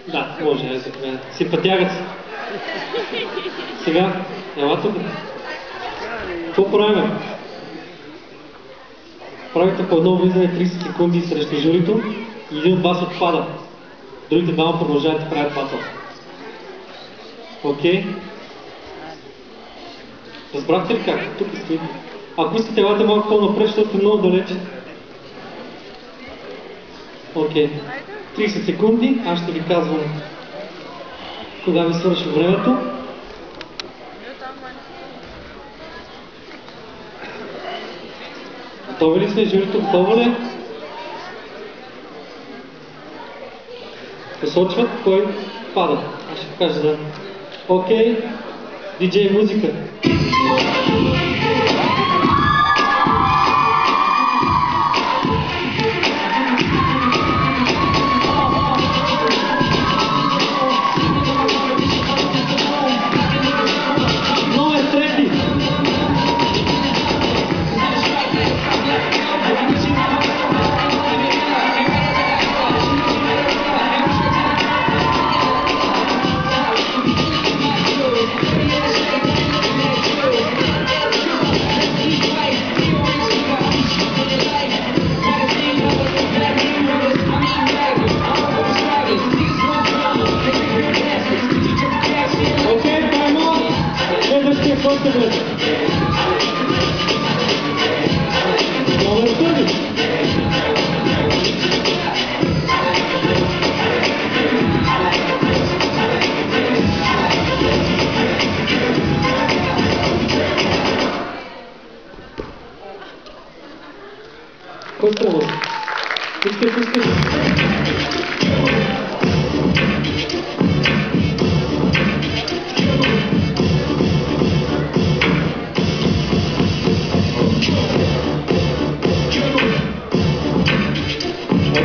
Да, може, ето така. Симпатягат се. Сега, ела тук. Какво правим? Правите по едно влизане 30 секунди срещу журито и един от вас отпада. Другите двама продължават да правят батъл. Окей? Разбрахте ли как? Тук стоите. Ако искате, елате малко по-напред, защото сте много далече. Окей. 30 секунди, аз ще ви казвам кога ви свърши времето. Готови ли сте? Журито готово ли? Посочват кой пада. Аз ще покажа да. Окей. Диджей музика.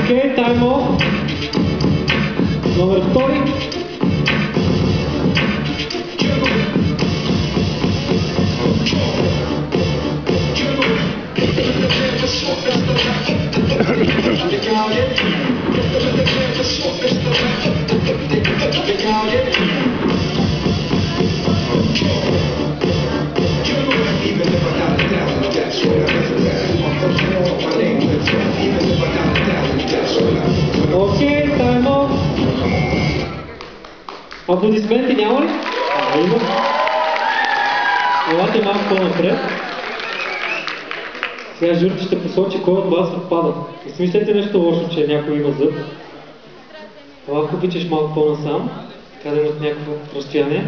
Окей, таймо. Номер 2. Окей, таймо. Аплодисменти няма ли? Има. Елате малко по-напред. Сега журито ще посочи кой от вас отпада. Не си мислете нещо лошо, че някой има зъб. Ако обичаш малко по-насам, така да имат някакво разстояние.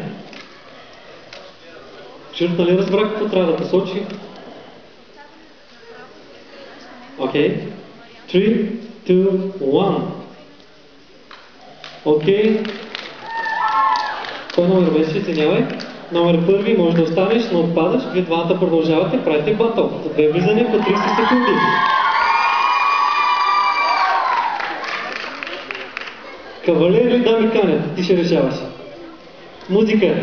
Журито, нали разбра какво трябва да посочи? Окей. 3, 2, 1. Окей. Кой номер беше? Извинявай. Номер 1 може да останеш, но отпадаш. Вие двамата продължавате, правите батъл. За 2 влизания по 30 секунди. Кавалер или дами канят? Ти ще решаваш. Музика.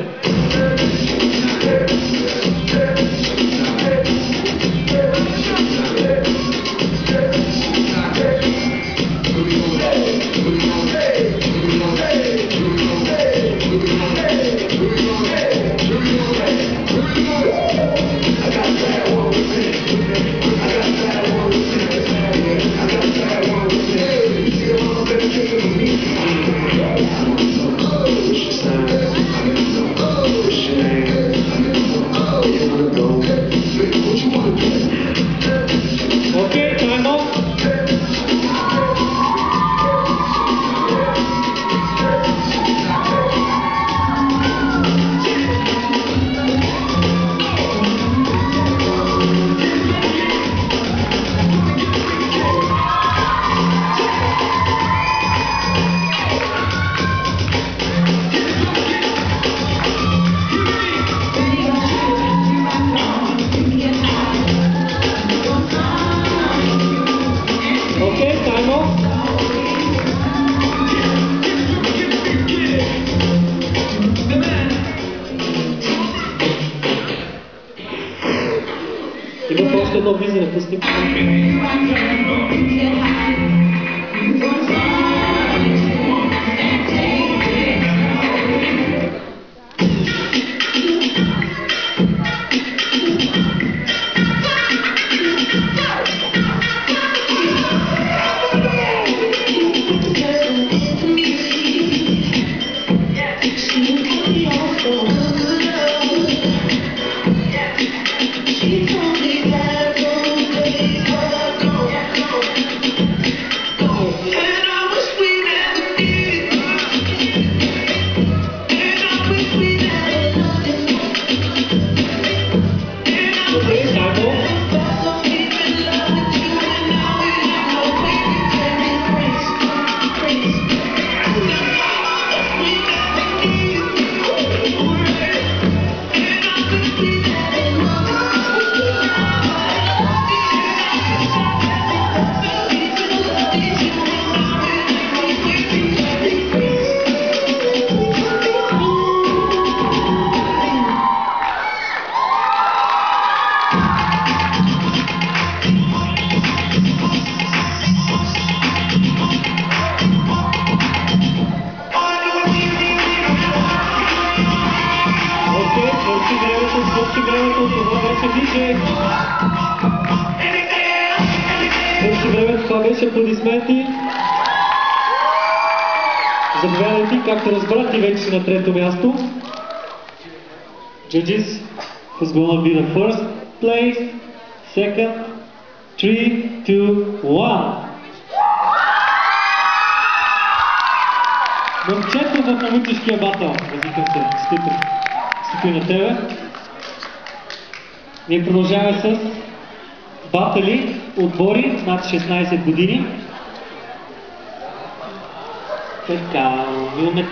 Има още едно влизане, пусни. повече аплодисменти. Заповядайте, както разбрах, ти вече на трето място. Judges, who's gonna be the first place, second, 3, 2, 1. Момчето в момичешкия батъл, възикам се, стипи на тебе. Ние продължаваме с батали, отбори над 16 години. Така, имаме